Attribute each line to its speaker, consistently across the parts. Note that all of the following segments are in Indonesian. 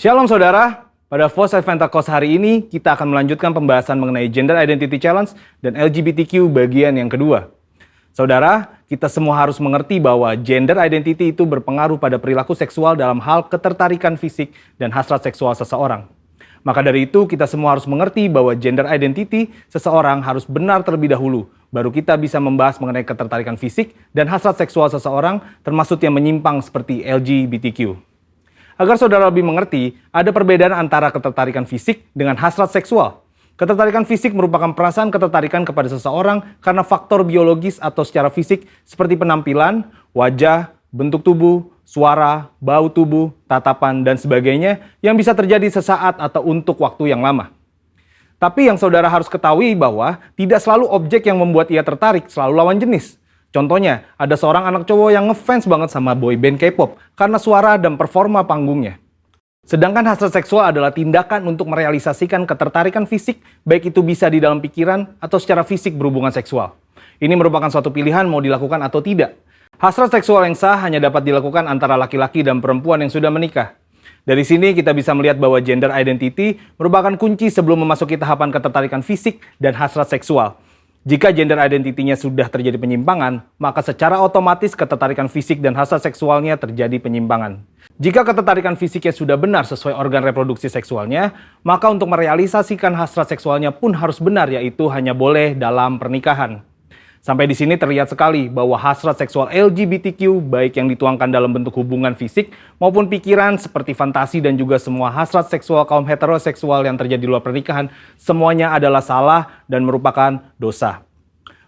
Speaker 1: Shalom saudara, pada Voice Adventist hari ini kita akan melanjutkan pembahasan mengenai Gender Identity Challenge dan LGBTQ bagian yang kedua. Saudara, kita semua harus mengerti bahwa gender identity itu berpengaruh pada perilaku seksual dalam hal ketertarikan fisik dan hasrat seksual seseorang. Maka dari itu kita semua harus mengerti bahwa gender identity seseorang harus benar terlebih dahulu, baru kita bisa membahas mengenai ketertarikan fisik dan hasrat seksual seseorang termasuk yang menyimpang seperti LGBTQ. Agar saudara lebih mengerti, ada perbedaan antara ketertarikan fisik dengan hasrat seksual. Ketertarikan fisik merupakan perasaan ketertarikan kepada seseorang karena faktor biologis atau secara fisik seperti penampilan, wajah, bentuk tubuh, suara, bau tubuh, tatapan, dan sebagainya yang bisa terjadi sesaat atau untuk waktu yang lama. Tapi yang saudara harus ketahui bahwa tidak selalu objek yang membuat ia tertarik selalu lawan jenis. Contohnya, ada seorang anak cowok yang ngefans banget sama boyband K-pop karena suara dan performa panggungnya. Sedangkan hasrat seksual adalah tindakan untuk merealisasikan ketertarikan fisik, baik itu bisa di dalam pikiran atau secara fisik berhubungan seksual. Ini merupakan suatu pilihan mau dilakukan atau tidak. Hasrat seksual yang sah hanya dapat dilakukan antara laki-laki dan perempuan yang sudah menikah. Dari sini kita bisa melihat bahwa gender identity merupakan kunci sebelum memasuki tahapan ketertarikan fisik dan hasrat seksual. Jika gender identity-nya sudah terjadi penyimpangan, maka secara otomatis ketertarikan fisik dan hasrat seksualnya terjadi penyimpangan. Jika ketertarikan fisiknya sudah benar sesuai organ reproduksi seksualnya, maka untuk merealisasikan hasrat seksualnya pun harus benar, yaitu hanya boleh dalam pernikahan. Sampai di sini terlihat sekali bahwa hasrat seksual LGBTQ baik yang dituangkan dalam bentuk hubungan fisik maupun pikiran seperti fantasi dan juga semua hasrat seksual kaum heteroseksual yang terjadi di luar pernikahan semuanya adalah salah dan merupakan dosa.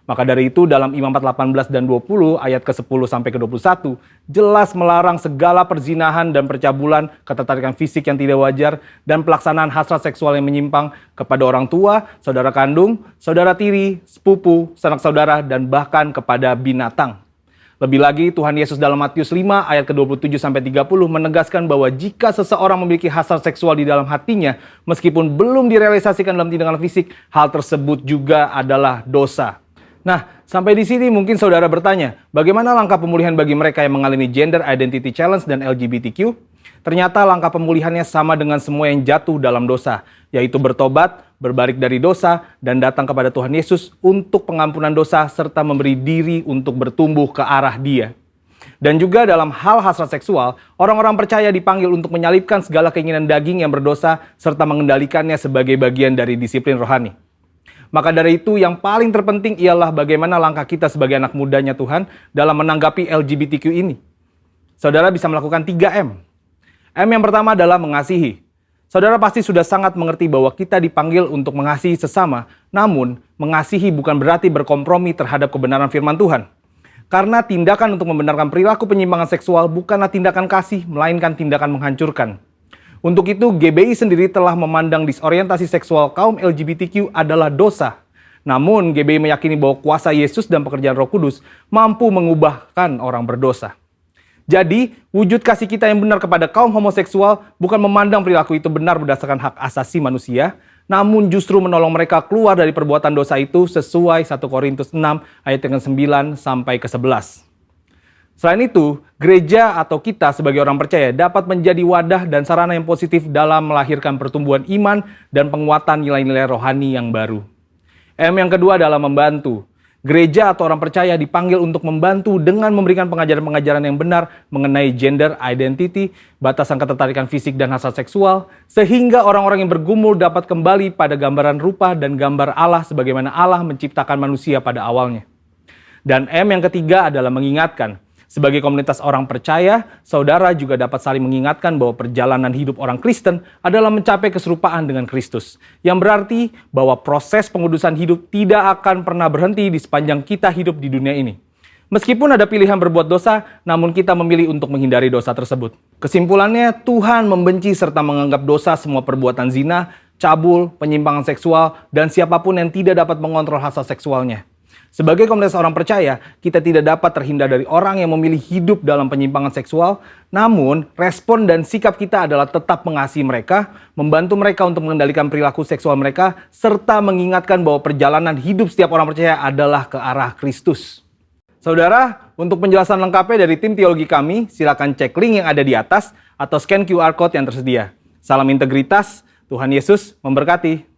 Speaker 1: Maka dari itu dalam Imamat 18 dan 20 ayat ke-10 sampai ke-21 jelas melarang segala perzinahan dan percabulan, ketertarikan fisik yang tidak wajar, dan pelaksanaan hasrat seksual yang menyimpang kepada orang tua, saudara kandung, saudara tiri, sepupu, sanak saudara, dan bahkan kepada binatang. Lebih lagi Tuhan Yesus dalam Matius 5 ayat ke-27 sampai 30 menegaskan bahwa jika seseorang memiliki hasrat seksual di dalam hatinya meskipun belum direalisasikan dalam tindakan fisik, hal tersebut juga adalah dosa. Nah, sampai di sini mungkin saudara bertanya, bagaimana langkah pemulihan bagi mereka yang mengalami Gender Identity Challenge dan LGBTQ? Ternyata langkah pemulihannya sama dengan semua yang jatuh dalam dosa, yaitu bertobat, berbalik dari dosa, dan datang kepada Tuhan Yesus untuk pengampunan dosa serta memberi diri untuk bertumbuh ke arah Dia. Dan juga dalam hal hasrat seksual, orang-orang percaya dipanggil untuk menyalipkan segala keinginan daging yang berdosa serta mengendalikannya sebagai bagian dari disiplin rohani. Maka dari itu yang paling terpenting ialah bagaimana langkah kita sebagai anak mudanya Tuhan dalam menanggapi LGBTQ ini. Saudara bisa melakukan 3M. M yang pertama adalah mengasihi. Saudara pasti sudah sangat mengerti bahwa kita dipanggil untuk mengasihi sesama, namun mengasihi bukan berarti berkompromi terhadap kebenaran firman Tuhan. Karena tindakan untuk membenarkan perilaku penyimpangan seksual bukanlah tindakan kasih, melainkan tindakan menghancurkan. Untuk itu, GBI sendiri telah memandang disorientasi seksual kaum LGBTQ adalah dosa. Namun, GBI meyakini bahwa kuasa Yesus dan pekerjaan Roh Kudus mampu mengubahkan orang berdosa. Jadi, wujud kasih kita yang benar kepada kaum homoseksual bukan memandang perilaku itu benar berdasarkan hak asasi manusia, namun justru menolong mereka keluar dari perbuatan dosa itu sesuai 1 Korintus 6 ayat yang ke-9 sampai ke-11. Selain itu, gereja atau kita sebagai orang percaya dapat menjadi wadah dan sarana yang positif dalam melahirkan pertumbuhan iman dan penguatan nilai-nilai rohani yang baru. M yang kedua adalah membantu. Gereja atau orang percaya dipanggil untuk membantu dengan memberikan pengajaran-pengajaran yang benar mengenai gender identity, batasan ketertarikan fisik dan hasrat seksual, sehingga orang-orang yang bergumul dapat kembali pada gambaran rupa dan gambar Allah sebagaimana Allah menciptakan manusia pada awalnya. Dan M yang ketiga adalah mengingatkan. Sebagai komunitas orang percaya, saudara juga dapat saling mengingatkan bahwa perjalanan hidup orang Kristen adalah mencapai keserupaan dengan Kristus. Yang berarti bahwa proses pengudusan hidup tidak akan pernah berhenti di sepanjang kita hidup di dunia ini. Meskipun ada pilihan berbuat dosa, namun kita memilih untuk menghindari dosa tersebut. Kesimpulannya, Tuhan membenci serta menganggap dosa semua perbuatan zina, cabul, penyimpangan seksual, dan siapapun yang tidak dapat mengontrol hasrat seksualnya. Sebagai komunitas orang percaya, kita tidak dapat terhindar dari orang yang memilih hidup dalam penyimpangan seksual, namun respon dan sikap kita adalah tetap mengasihi mereka, membantu mereka untuk mengendalikan perilaku seksual mereka, serta mengingatkan bahwa perjalanan hidup setiap orang percaya adalah ke arah Kristus. Saudara, untuk penjelasan lengkapnya dari tim teologi kami, silakan cek link yang ada di atas atau scan QR Code yang tersedia. Salam integritas, Tuhan Yesus memberkati.